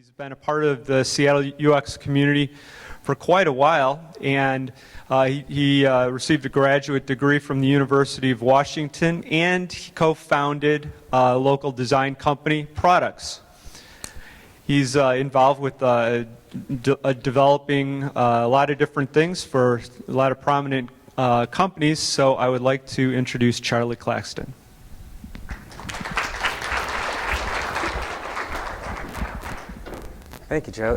He's been a part of the Seattle UX community for quite a while, and he received a graduate degree from the University of Washington, and he co-founded a local design company, Products. He's involved with developing a lot of different things for a lot of prominent companies, so I would like to introduce Charlie Claxton. Thank you, Joe.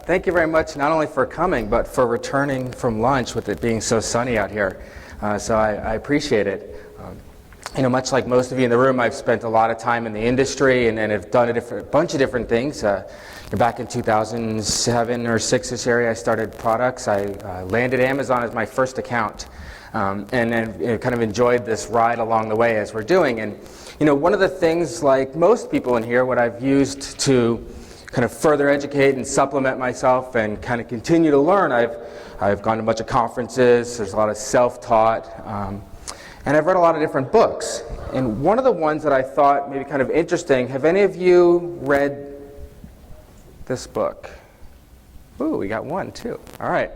Thank you very much, not only for coming, but for returning from lunch with it being so sunny out here. So I appreciate it. Much like most of you in the room, I've spent a lot of time in the industry and have done a bunch of different things. Back in 2007 or 6-ish area, I started Products. I landed Amazon as my first account, and then kind of enjoyed this ride along the way as we're doing. And one of the things, like most people in here, what I've used to kind of further educate and supplement myself and kind of continue to learn. I've gone to a bunch of conferences, there's a lot of self-taught, and I've read a lot of different books. And one of the ones that I thought maybe kind of interesting, have any of you read this book? Ooh, we got one too. All right.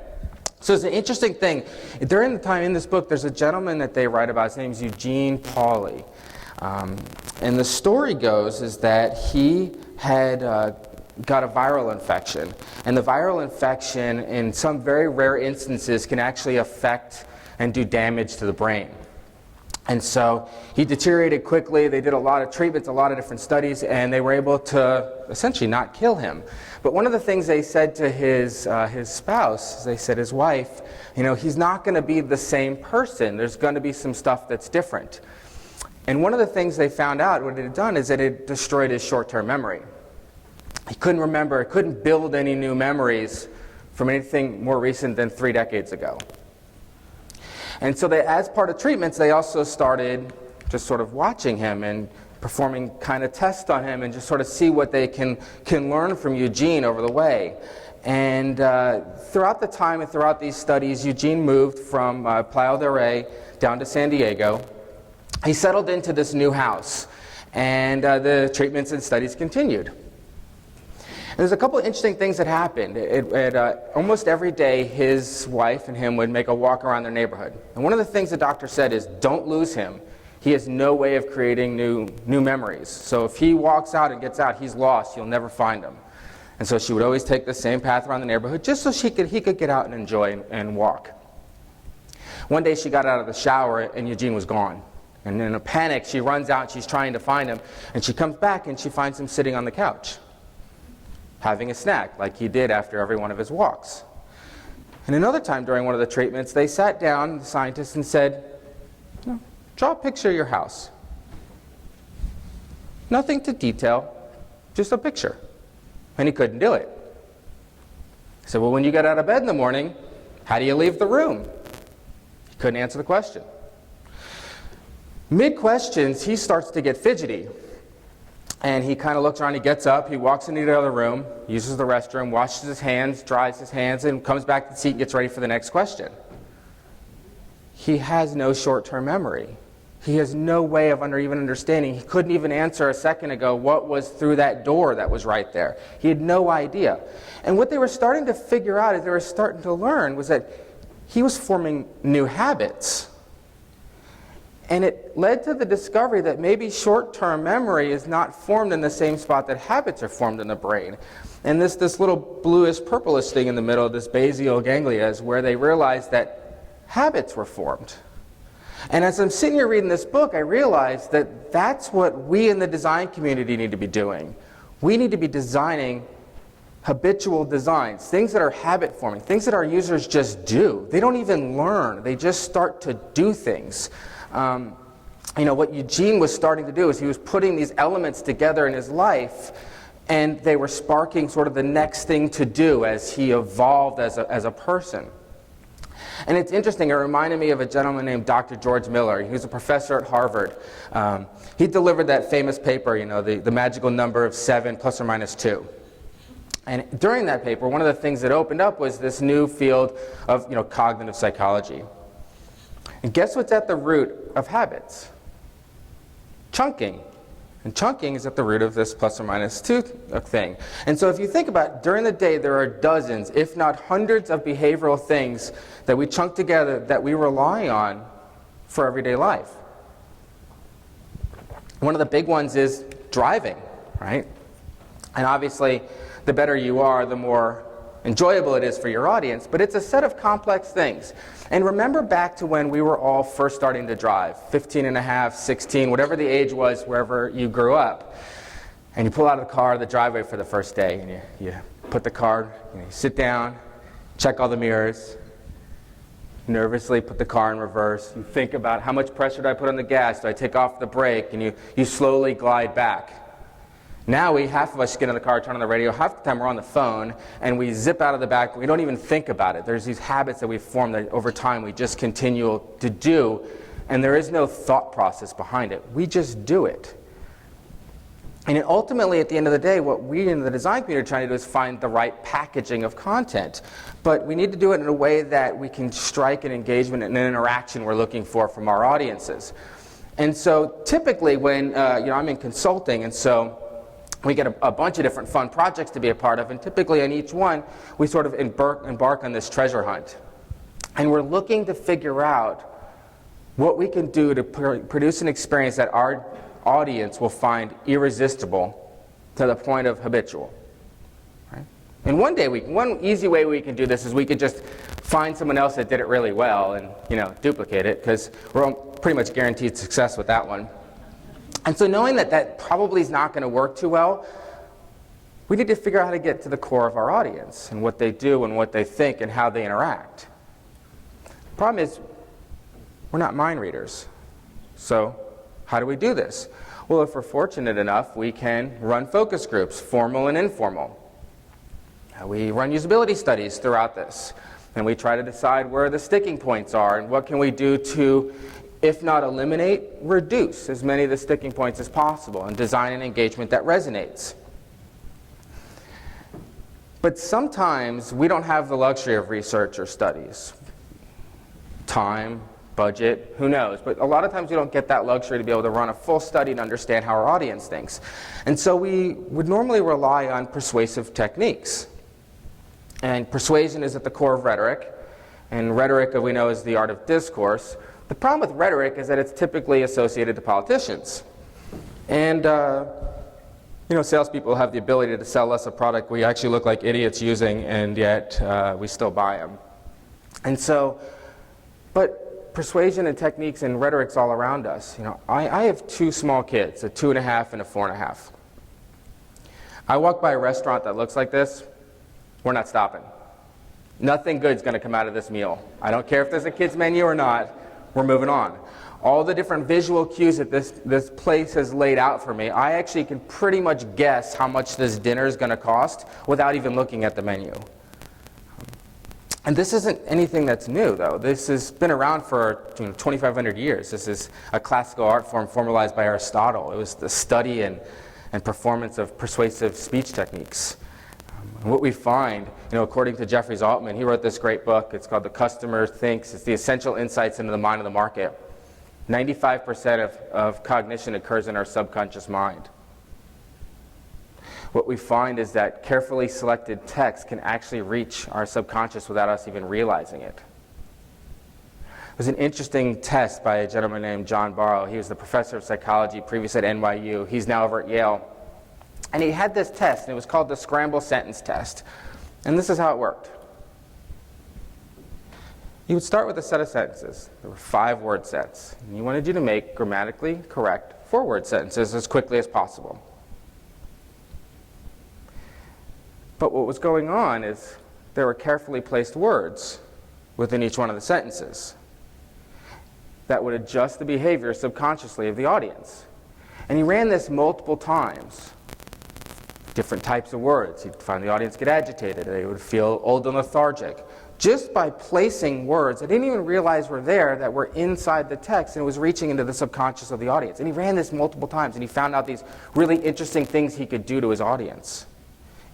So it's an interesting thing. During the time in this book, there's a gentleman that they write about. His name's Eugene Pauly. And the story goes is that he had got a viral infection. And the viral infection, in some very rare instances, can actually affect and do damage to the brain. And so he deteriorated quickly. They did a lot of treatments, a lot of different studies, and they were able to essentially not kill him. But one of the things they said to his spouse, they said his wife, he's not going to be the same person. There's going to be some stuff that's different. And one of the things they found out, what it had done, is that it destroyed his short-term memory. He couldn't remember, couldn't build any new memories from anything more recent than 3 decades ago. And so as part of treatments, they also started just sort of watching him and performing kind of tests on him and just sort of see what they can learn from Eugene over the way. And throughout the time and throughout these studies, Eugene moved from Playa del Rey down to San Diego. He settled into this new house, and the treatments and studies continued. There's a couple of interesting things that happened. Almost every day, his wife and him would make a walk around their neighborhood. And one of the things the doctor said is, don't lose him. He has no way of creating new memories. So if he walks out and gets out, he's lost. You'll never find him. And so she would always take the same path around the neighborhood just so he could get out and enjoy and walk. One day she got out of the shower and Eugene was gone. And in a panic, she runs out, she's trying to find him, and she comes back and she finds him sitting on the couch, having a snack, like he did after every one of his walks. And another time during one of the treatments, they sat down, the scientists, and said, draw a picture of your house. Nothing to detail, just a picture. And he couldn't do it. I said, well, when you get out of bed in the morning, how do you leave the room? He couldn't answer the question. Mid-questions, he starts to get fidgety. And he kind of looks around, he gets up, he walks into the other room, uses the restroom, washes his hands, dries his hands, and comes back to the seat and gets ready for the next question. He has no short-term memory. He has no way of even understanding. He couldn't even answer a second ago what was through that door that was right there. He had no idea. And what they were starting to figure out, as they were starting to learn, was that he was forming new habits. And it led to the discovery that maybe short-term memory is not formed in the same spot that habits are formed in the brain. And this little bluish purplish thing in the middle, this basal ganglia, is where they realized that habits were formed. And as I'm sitting here reading this book, I realized that that's what we in the design community need to be doing. We need to be designing habitual designs, things that are habit forming, things that our users just do. They don't even learn, they just start to do things. What Eugene was starting to do is he was putting these elements together in his life, and they were sparking sort of the next thing to do as he evolved as a person. And it's interesting, it reminded me of a gentleman named Dr. George Miller. He was a professor at Harvard. He delivered that famous paper, the magical number of 7 plus or minus 2. And during that paper, one of the things that opened up was this new field of cognitive psychology. And guess what's at the root of habits? Chunking. And chunking is at the root of this plus or minus 2 thing. And so if you think about it, during the day there are dozens, if not hundreds of behavioral things that we chunk together that we rely on for everyday life. One of the big ones is driving, right? And obviously, the better you are, the more enjoyable it is for your audience, but it's a set of complex things. And remember back to when we were all first starting to drive, 15 and a half, 16, whatever the age was, wherever you grew up. And you pull out of the car, the driveway for the first day, and you put the car, you sit down, check all the mirrors, nervously put the car in reverse. You think about how much pressure do I put on the gas? Do I take off the brake? And you slowly glide back. Now half of us get in the car, turn on the radio, half the time we're on the phone, and we zip out of the back. We don't even think about it. There's these habits that we've formed that over time we just continue to do, and there is no thought process behind it. We just do it. And ultimately, at the end of the day, what we in the design community are trying to do is find the right packaging of content. But we need to do it in a way that we can strike an engagement and an interaction we're looking for from our audiences. And so typically when, I'm in consulting, and so we get a bunch of different fun projects to be a part of, and typically on each one, we sort of embark on this treasure hunt. And we're looking to figure out what we can do to produce an experience that our audience will find irresistible to the point of habitual. Right? And one easy way we can do this is we could just find someone else that did it really well and duplicate it, because we're pretty much guaranteed success with that one. And so knowing that probably is not going to work too well, we need to figure out how to get to the core of our audience and what they do and what they think and how they interact. The problem is we're not mind readers. So how do we do this? Well, if we're fortunate enough, we can run focus groups, formal and informal. We run usability studies throughout this, and we try to decide where the sticking points are and what can we do to, if not eliminate, reduce as many of the sticking points as possible and design an engagement that resonates. But sometimes we don't have the luxury of research or studies. Time, budget, who knows? But a lot of times we don't get that luxury to be able to run a full study to understand how our audience thinks. And so we would normally rely on persuasive techniques. And persuasion is at the core of rhetoric. And rhetoric, we know, is the art of discourse. The problem with rhetoric is that it's typically associated to politicians. And, salespeople have the ability to sell us a product we actually look like idiots using, and yet we still buy them. And so, but persuasion and techniques and rhetoric's all around us. I have two small kids, a 2.5 and a 4.5. I walk by a restaurant that looks like this, we're not stopping. Nothing good's going to come out of this meal. I don't care if there's a kid's menu or not. We're moving on. All the different visual cues that this place has laid out for me, I actually can pretty much guess how much this dinner is going to cost without even looking at the menu. And this isn't anything that's new, though. This has been around for 2,500 years. This is a classical art form formalized by Aristotle. It was the study and performance of persuasive speech techniques. And what we find, according to Jeffries Altman, he wrote this great book. It's called The Customer Thinks. It's the essential insights into the mind of the market. 95% of cognition occurs in our subconscious mind. What we find is that carefully selected text can actually reach our subconscious without us even realizing it. There's an interesting test by a gentleman named John Barrow. He was the professor of psychology, previously at NYU. He's now over at Yale. And he had this test, and it was called the scramble sentence test. And this is how it worked. You would start with a set of sentences. There were 5-word sets. And he wanted you to make grammatically correct 4-word sentences as quickly as possible. But what was going on is there were carefully placed words within each one of the sentences that would adjust the behavior subconsciously of the audience. And he ran this multiple times. Different types of words. He'd find the audience get agitated. They would feel old and lethargic. Just by placing words, I didn't even realize were there, that were inside the text, and it was reaching into the subconscious of the audience. And he ran this multiple times, and he found out these really interesting things he could do to his audience.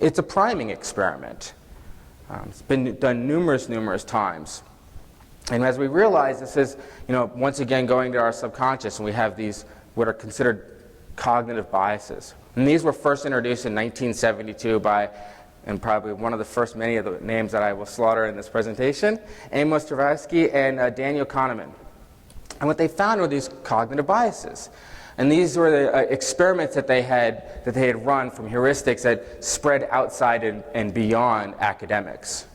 It's a priming experiment. It's been done numerous times. And as we realize, this is, once again going to our subconscious, and we have these what are considered cognitive biases. And these were first introduced in 1972 by, and probably one of the first many of the names that I will slaughter in this presentation, Amos Tversky and Daniel Kahneman. And what they found were these cognitive biases. And these were the experiments that they had run from heuristics that spread outside and beyond academics.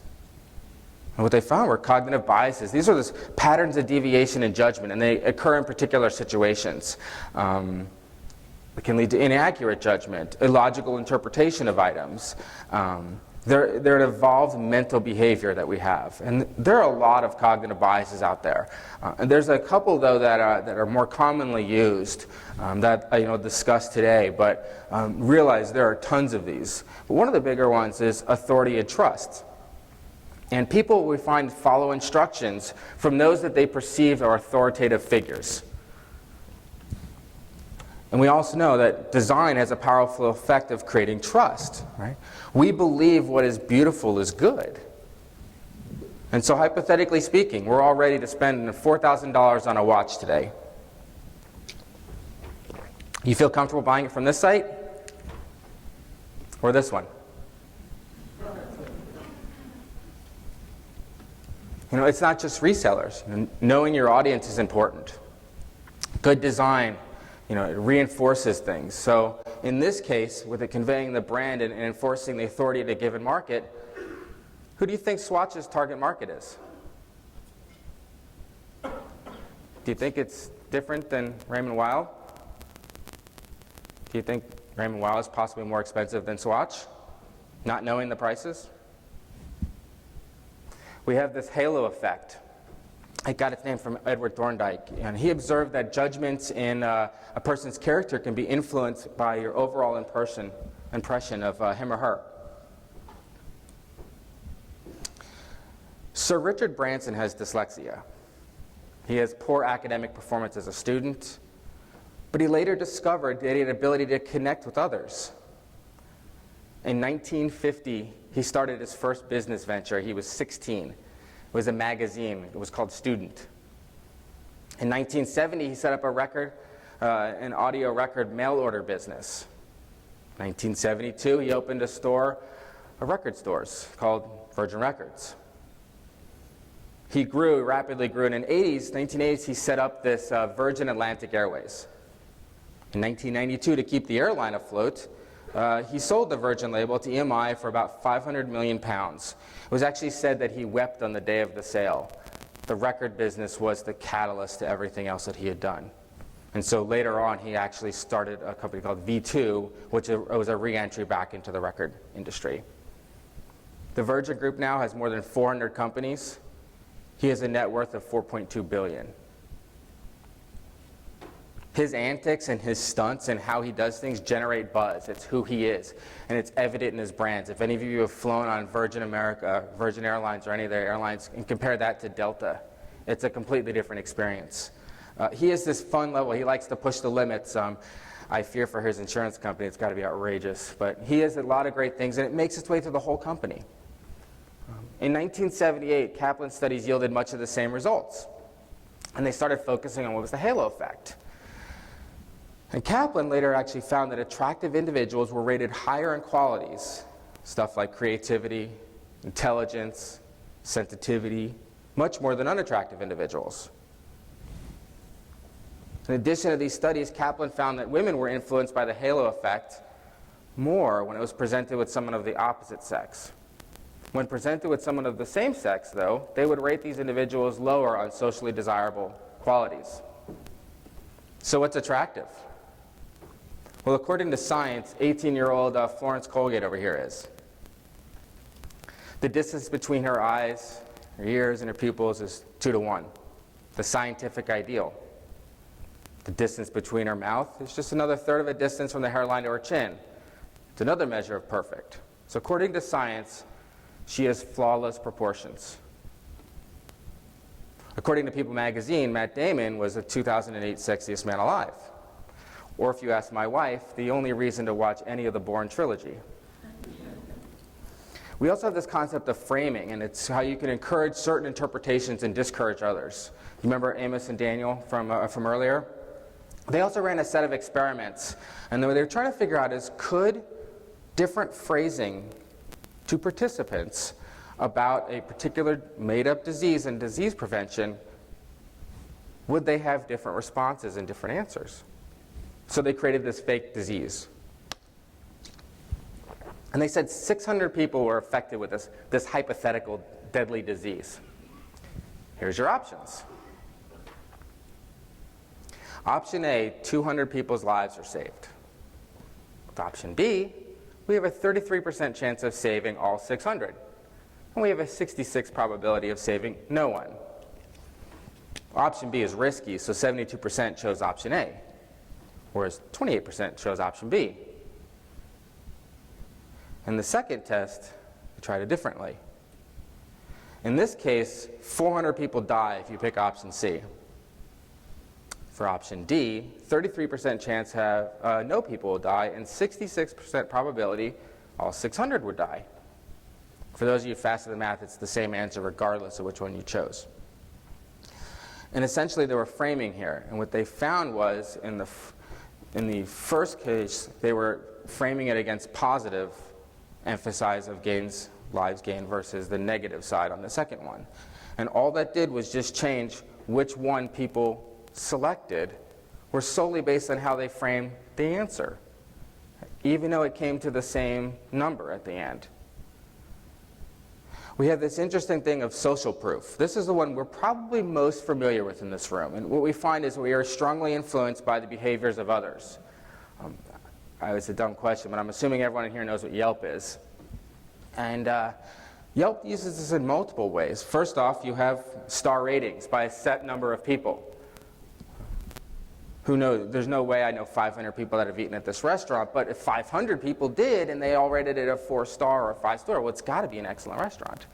And what they found were cognitive biases. These are those patterns of deviation in judgment, and they occur in particular situations. It can lead to inaccurate judgment, illogical interpretation of items. They're an evolved mental behavior that we have. And there are a lot of cognitive biases out there. And there's a couple, though, that are more commonly used that I discussed today, but realize there are tons of these. But one of the bigger ones is authority and trust. And people, we find, follow instructions from those that they perceive are authoritative figures. And we also know that design has a powerful effect of creating trust, right? We believe what is beautiful is good. And so hypothetically speaking, we're all ready to spend $4,000 on a watch today. You feel comfortable buying it from this site? Or this one? It's not just resellers. Knowing your audience is important. Good design, it reinforces things. So in this case, with it conveying the brand and enforcing the authority of a given market, who do you think Swatch's target market is? Do you think it's different than Raymond Weil? Do you think Raymond Weil is possibly more expensive than Swatch, not knowing the prices? We have this halo effect. It got its name from Edward Thorndike, and he observed that judgments in a person's character can be influenced by your overall impression of him or her. Sir Richard Branson has dyslexia. He has poor academic performance as a student, but he later discovered that he had an ability to connect with others. In 1950, he started his first business venture. He was 16. It was a magazine. It was called Student. In 1970, he set up an audio record mail order business. 1972, he opened a record stores called Virgin Records. He rapidly grew, and in the 1980s, he set up this Virgin Atlantic Airways. In 1992, to keep the airline afloat, he sold the Virgin label to EMI for about £500 million. It was actually said that he wept on the day of the sale. The record business was the catalyst to everything else that he had done. And so later on, he actually started a company called V2, which was a re-entry back into the record industry. The Virgin Group now has more than 400 companies. He has a net worth of $4.2 billion. His antics and his stunts and how he does things generate buzz. It's who he is, and it's evident in his brands. If any of you have flown on Virgin Airlines or any of their airlines, and compare that to Delta, it's a completely different experience. He has this fun level. He likes to push the limits. I fear for his insurance company. It's got to be outrageous. But he has a lot of great things, and it makes its way through the whole company. In 1978, Kaplan studies yielded much of the same results, and they started focusing on what was the halo effect. And Kaplan later actually found that attractive individuals were rated higher in qualities, stuff like creativity, intelligence, sensitivity, much more than unattractive individuals. In addition to these studies, Kaplan found that women were influenced by the halo effect more when it was presented with someone of the opposite sex. When presented with someone of the same sex, though, they would rate these individuals lower on socially desirable qualities. So what's attractive? Well, according to science, 18-year-old Florence Colgate over here is. The distance between her eyes, her ears, and her pupils is 2 to 1, the scientific ideal. The distance between her mouth is just another third of a distance from the hairline to her chin. It's another measure of perfect. So according to science, she has flawless proportions. According to People magazine, Matt Damon was the 2008 sexiest man alive. Or if you ask my wife, the only reason to watch any of the Bourne trilogy. We also have this concept of framing, and it's how you can encourage certain interpretations and discourage others. You remember Amos and Daniel from earlier? They also ran a set of experiments, and what they were trying to figure out is, could different phrasing to participants about a particular made-up disease and disease prevention, would they have different responses and different answers? So they created this fake disease. And they said 600 people were affected with this hypothetical deadly disease. Here's your options. Option A, 200 people's lives are saved. With option B, we have a 33% chance of saving all 600. And we have a 66% probability of saving no one. Option B is risky, so 72% chose option A, whereas 28% chose option B. In the second test, we tried it differently. In this case, 400 people die if you pick option C. For option D, 33% chance have no people will die, and 66% probability all 600 would die. For those of you fast at the math, it's the same answer regardless of which one you chose. And essentially they were framing here, and what they found was in the first case they were framing it against positive emphasis of lives gained versus the negative side on the second one. And all that did was just change which one people selected were solely based on how they framed the answer, even though it came to the same number at the end. We have this interesting thing of social proof. This is the one we're probably most familiar with in this room. And what we find is we are strongly influenced by the behaviors of others. It's a dumb question, but I'm assuming everyone in here knows what Yelp is. And Yelp uses this in multiple ways. First off, you have star ratings by a set number of people. Who knows? There's no way I know 500 people that have eaten at this restaurant, but if 500 people did and they all rated it a 4-star or a 5-star, well, it's got to be an excellent restaurant.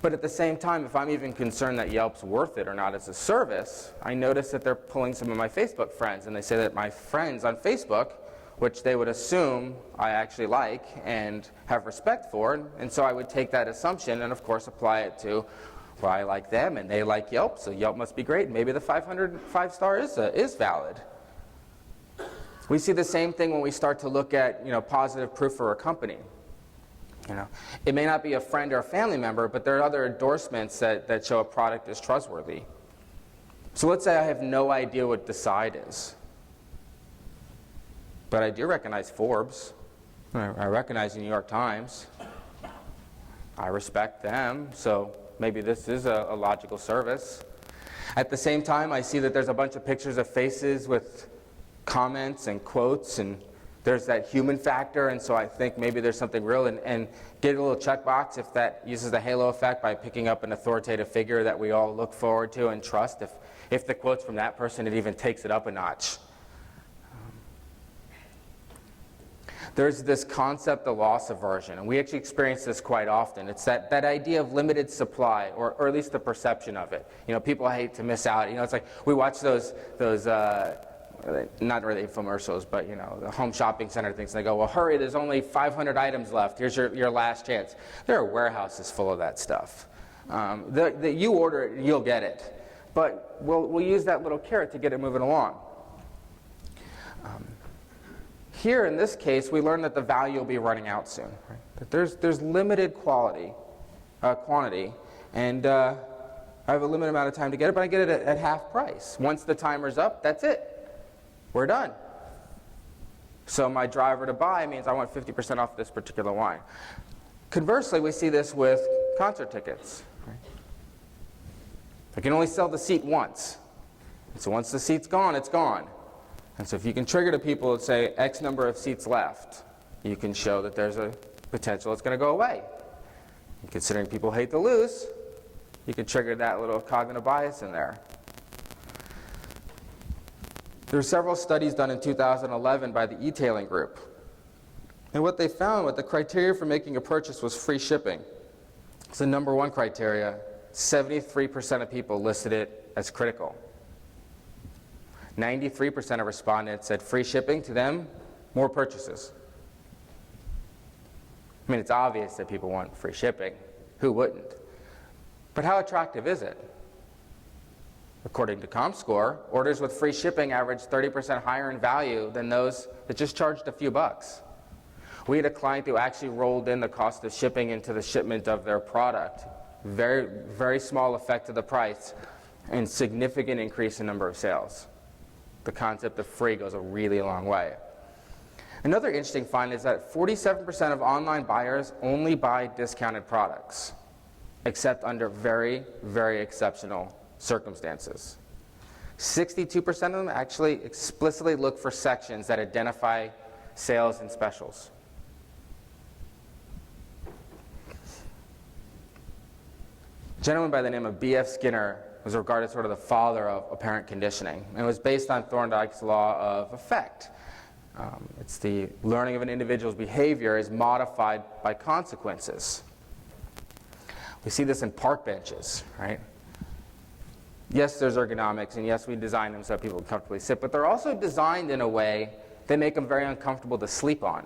But at the same time, if I'm even concerned that Yelp's worth it or not as a service, I notice that they're pulling some of my Facebook friends, and they say that my friends on Facebook, which they would assume I actually like and have respect for, and so I would take that assumption and of course apply it to, well, I like them and they like Yelp, so Yelp must be great. Maybe the 5-star is valid. We see the same thing when we start to look at positive proof for a company. It may not be a friend or a family member, but there are other endorsements that show a product is trustworthy. So let's say I have no idea what Decide is. But I do recognize Forbes. I recognize the New York Times. I respect them, so maybe this is a logical service. At the same time, I see that there's a bunch of pictures of faces with comments and quotes, and there's that human factor, and so I think maybe there's something real, and get a little checkbox if that uses the halo effect by picking up an authoritative figure that we all look forward to and trust. If the quote's from that person, it even takes it up a notch. There's this concept of loss aversion, and we actually experience this quite often. It's that idea of limited supply, or at least the perception of it. People hate to miss out. It's like we watch those not really infomercials, but the home shopping center things. And they go, well, hurry, there's only 500 items left. Here's your last chance. There are warehouses full of that stuff. You order it, you'll get it. But we'll use that little carrot to get it moving along. Here in this case, we learn that the value will be running out soon. Right? That there's limited quantity, and I have a limited amount of time to get it, but I get it at half price. Once the timer's up, that's it. We're done. So my driver to buy means I want 50% off this particular wine. Conversely, we see this with concert tickets. Right? I can only sell the seat once. So once the seat's gone, it's gone. And so if you can trigger to people and say X number of seats left, you can show that there's a potential it's going to go away. And considering people hate to lose, you can trigger that little cognitive bias in there. There were several studies done in 2011 by the e-tailing group. And what they found, what the criteria for making a purchase was free shipping. It's the number one criteria. 73% of people listed it as critical. 93% of respondents said free shipping to them, more purchases. I mean, it's obvious that people want free shipping. Who wouldn't? But how attractive is it? According to ComScore, orders with free shipping averaged 30% higher in value than those that just charged a few bucks. We had a client who actually rolled in the cost of shipping into the shipment of their product. Very, very small effect to the price and significant increase in number of sales. The concept of free goes a really long way. Another interesting find is that 47% of online buyers only buy discounted products, except under very, very exceptional circumstances. 62% of them actually explicitly look for sections that identify sales and specials. A gentleman by the name of B.F. Skinner was regarded as sort of the father of operant conditioning, and it was based on Thorndike's law of effect. It's the learning of an individual's behavior is modified by consequences. We see this in park benches, right? Yes, there's ergonomics, and yes, we design them so people can comfortably sit, but they're also designed in a way that make them very uncomfortable to sleep on.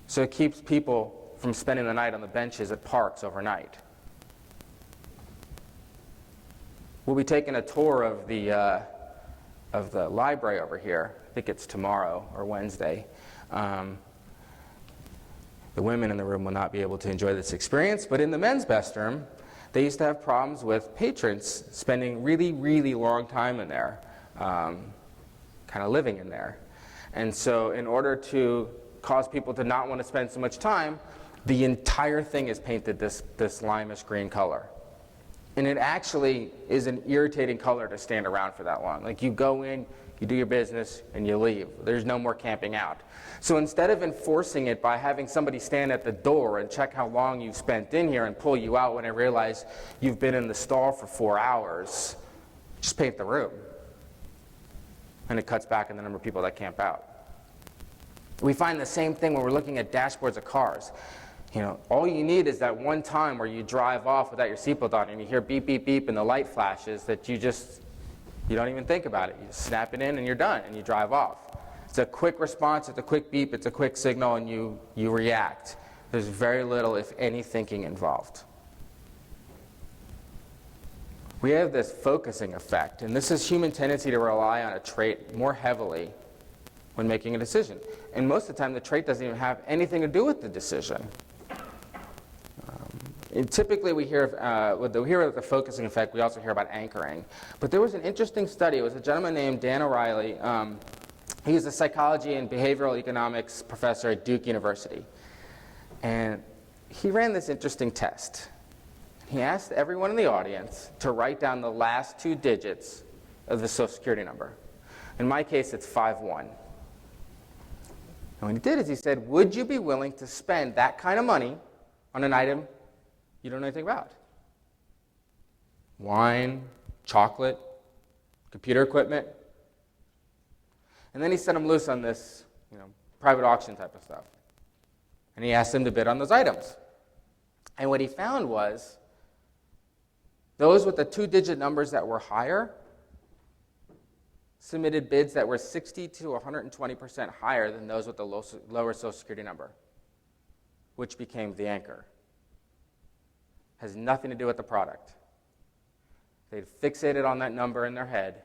So it keeps people from spending the night on the benches at parks overnight. We'll be taking a tour of the library over here. I think it's tomorrow or Wednesday. The women in the room will not be able to enjoy this experience, but in the men's best room, they used to have problems with patrons spending really, really long time in there, kind of living in there. And so in order to cause people to not want to spend so much time, the entire thing is painted this limeish green color. And it actually is an irritating color to stand around for that long. Like, you go in, you do your business, and you leave. There's no more camping out. So instead of enforcing it by having somebody stand at the door and check how long you've spent in here and pull you out when they realize you've been in the stall for 4 hours, just paint the room. And it cuts back on the number of people that camp out. We find the same thing when we're looking at dashboards of cars. You know, all you need is that one time where you drive off without your seatbelt on and you hear beep, beep, beep, and the light flashes that you don't even think about it. You just snap it in and you're done, and you drive off. It's a quick response, it's a quick beep, it's a quick signal, and you react. There's very little, if any, thinking involved. We have this focusing effect, and this is human tendency to rely on a trait more heavily when making a decision. And most of the time, the trait doesn't even have anything to do with the decision. And typically, we hear of the focusing effect. We also hear about anchoring. But there was an interesting study. It was a gentleman named Dan O'Reilly. He's a psychology and behavioral economics professor at Duke University. And he ran this interesting test. He asked everyone in the audience to write down the last 2 digits of the Social Security number. In my case, it's 51. And what he did is he said, would you be willing to spend that kind of money on an item you don't know anything about? Wine, chocolate, computer equipment. And then he set them loose on this, private auction type of stuff. And he asked them to bid on those items. And what he found was those with the 2-digit numbers that were higher submitted bids that were 60 to 120% higher than those with the lower Social Security number, which became the anchor. Has nothing to do with the product. They'd fixated on that number in their head,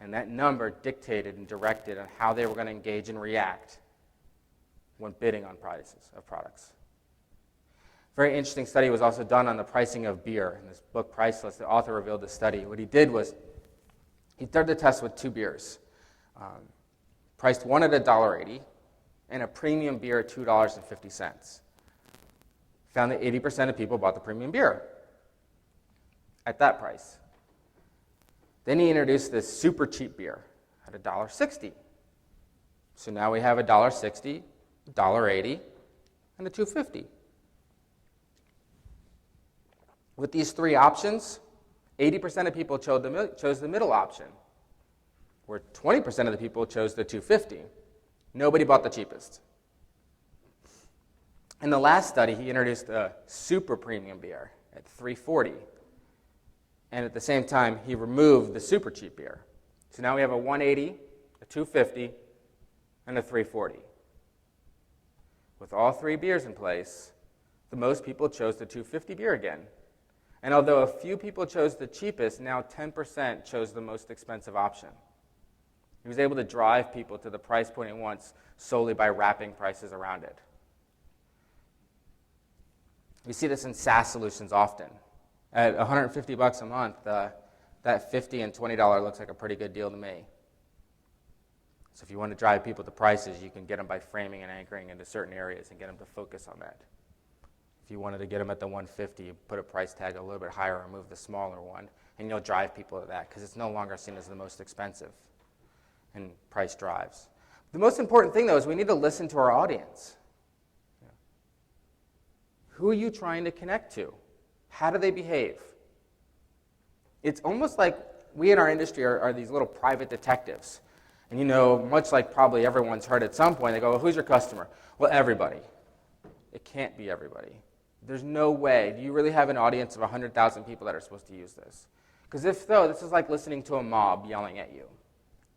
and that number dictated and directed on how they were going to engage and react when bidding on prices of products. A very interesting study was also done on the pricing of beer. In this book, Priceless, the author revealed the study. What he did was he started the test with 2 beers, priced one at $1.80 and a premium beer at $2.50. Found that 80% of people bought the premium beer at that price. Then he introduced this super cheap beer at $1.60. So now we have $1.60, $1.80, and a $2.50. With these 3 options, 80% of people chose the middle option, where 20% of the people chose the $2.50. Nobody bought the cheapest. In the last study, he introduced a super premium beer at $3.40. And at the same time, he removed the super cheap beer. So now we have a $1.80, a $2.50, and a $3.40. With all 3 beers in place, the most people chose the $2.50 beer again. And although a few people chose the cheapest, now 10% chose the most expensive option. He was able to drive people to the price point he wants solely by wrapping prices around it. We see this in SaaS solutions often. At $150 a month, that $50 and $20 looks like a pretty good deal to me. So if you want to drive people to prices, you can get them by framing and anchoring into certain areas and get them to focus on that. If you wanted to get them at the 150, you put a price tag a little bit higher or move the smaller one, and you'll drive people to that because it's no longer seen as the most expensive, and price drives. The most important thing, though, is we need to listen to our audience. Who are you trying to connect to? How do they behave? It's almost like we in our industry are these little private detectives. And you know, much like probably everyone's heard at some point, they go, well, who's your customer? Well, everybody. It can't be everybody. There's no way. Do you really have an audience of 100,000 people that are supposed to use this? Because if so, this is like listening to a mob yelling at you.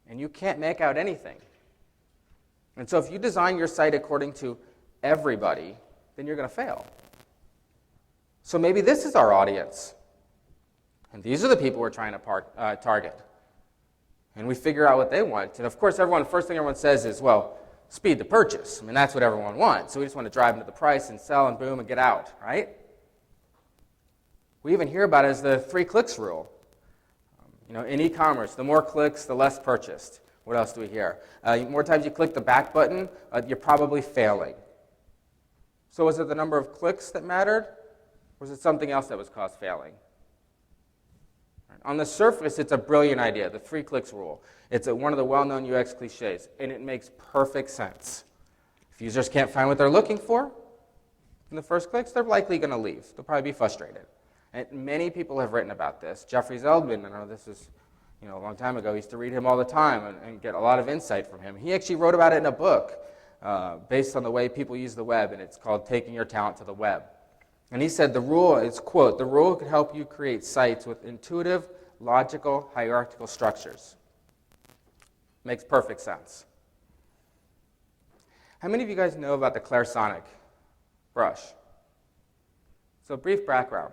And you can't make out anything. And so if you design your site according to everybody, then you're going to fail. So maybe this is our audience. And these are the people we're trying to target. And we figure out what they want. And of course, first thing everyone says is, well, speed to purchase. I mean, that's what everyone wants. So we just want to drive them to the price and sell and boom and get out, right? We even hear about it as the 3 clicks rule. In e-commerce, the more clicks, the less purchased. What else do we hear? More times you click the back button, you're probably failing. So was it the number of clicks that mattered? Or was it something else that was caused failing? On the surface, it's a brilliant idea, the 3 clicks rule. It's one of the well-known UX cliches, and it makes perfect sense. If users can't find what they're looking for in the first clicks, they're likely going to leave. They'll probably be frustrated. And many people have written about this. Jeffrey Zeldman, I know this is a long time ago, I used to read him all the time and get a lot of insight from him. He actually wrote about it in a book based on the way people use the web, and it's called Taking Your Talent to the Web. And he said the rule is, quote, the rule could help you create sites with intuitive, logical, hierarchical structures. Makes perfect sense. How many of you guys know about the Clarisonic brush? So brief background.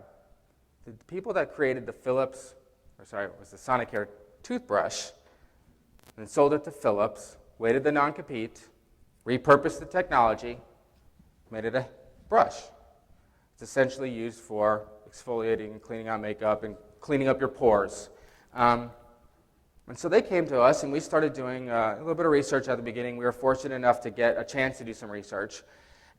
The people that created the Sonicare toothbrush and sold it to Philips, waived the non-compete, repurposed the technology, made it a brush. It's essentially used for exfoliating and cleaning out makeup and cleaning up your pores. And so they came to us, and we started doing a little bit of research at the beginning. We were fortunate enough to get a chance to do some research.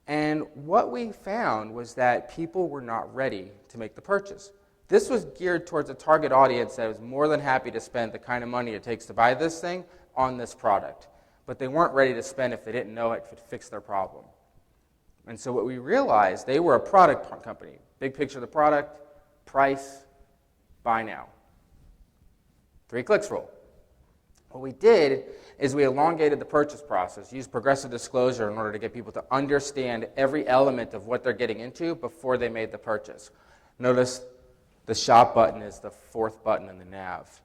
And what we found was that people were not ready to make the purchase. This was geared towards a target audience that was more than happy to spend the kind of money it takes to buy this thing on this product. But they weren't ready to spend if they didn't know it could fix their problem. And so what we realized, they were a product company. Big picture of the product, price, buy now. 3 clicks rule. What we did is we elongated the purchase process, used progressive disclosure in order to get people to understand every element of what they're getting into before they made the purchase. Notice the shop button is the 4th button in the nav.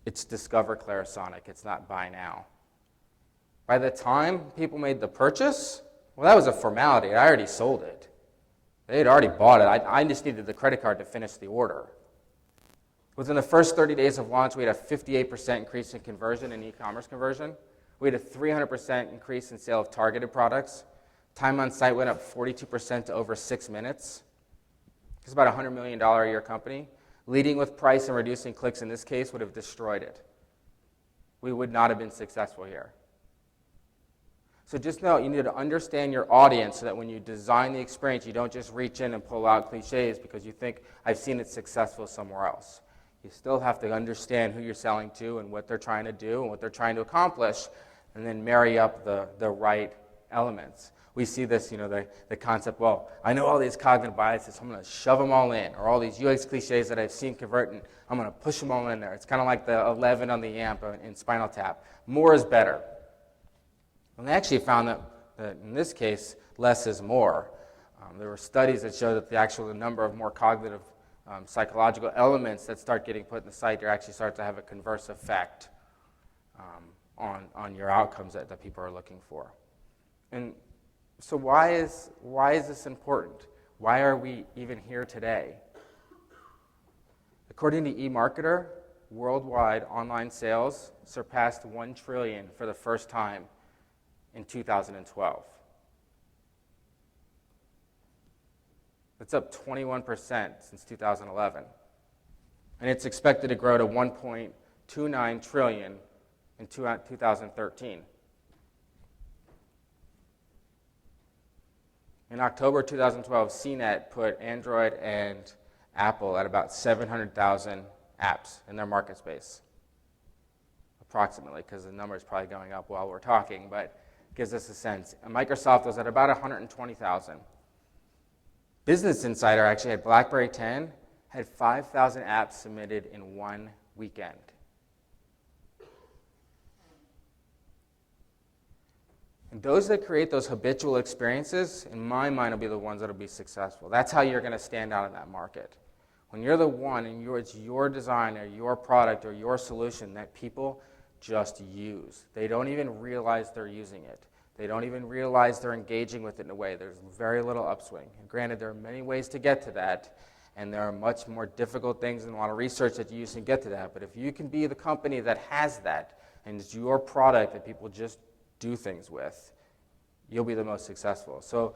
It's Discover Clarisonic. It's not Buy Now. By the time people made the purchase, well, that was a formality. I already sold it. They had already bought it. I just needed the credit card to finish the order. Within the first 30 days of launch, we had a 58% increase in conversion in e-commerce conversion. We had a 300% increase in sale of targeted products. Time on site went up 42% to over 6 minutes. It's about a $100 million a year company. Leading with price and reducing clicks in this case would have destroyed it. We would not have been successful here. So just know you need to understand your audience so that when you design the experience, you don't just reach in and pull out cliches because you think, I've seen it successful somewhere else. You still have to understand who you're selling to and what they're trying to do and what they're trying to accomplish, and then marry up the right elements. We see this, the concept, well, I know all these cognitive biases, so I'm going to shove them all in, or all these UX cliches that I've seen convert, and I'm going to push them all in there. It's kind of like the 11 on the amp in Spinal Tap. More is better. And they actually found that in this case, less is more. There were studies that showed that the number of more cognitive psychological elements that start getting put in the site, they actually start to have a converse effect on your outcomes that people are looking for. And so why is this important? Why are we even here today? According to eMarketer, worldwide online sales surpassed 1 trillion for the first time in 2012. That's up 21% since 2011. And it's expected to grow to 1.29 trillion in 2013. In October 2012, CNET put Android and Apple at about 700,000 apps in their market space, approximately, because the number is probably going up while we're talking, but it gives us a sense. And Microsoft was at about 120,000. Business Insider actually had BlackBerry 10, had 5,000 apps submitted in one weekend. And those that create those habitual experiences, in my mind, will be the ones that will be successful. That's how you're going to stand out in that market. When you're the one and it's your design or your product or your solution that people just use. They don't even realize they're using it. They don't even realize they're engaging with it in a way. There's very little upswing. And granted, there are many ways to get to that, and there are much more difficult things and a lot of research that you use to get to that. But if you can be the company that has that, and it's your product that people just do things with, you'll be the most successful. So,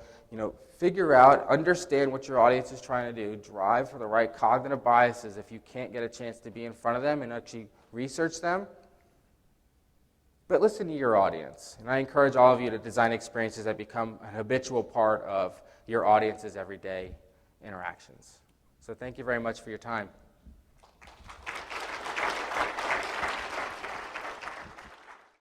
figure out, understand what your audience is trying to do, drive for the right cognitive biases if you can't get a chance to be in front of them and actually research them. But listen to your audience. And I encourage all of you to design experiences that become a habitual part of your audience's everyday interactions. So thank you very much for your time.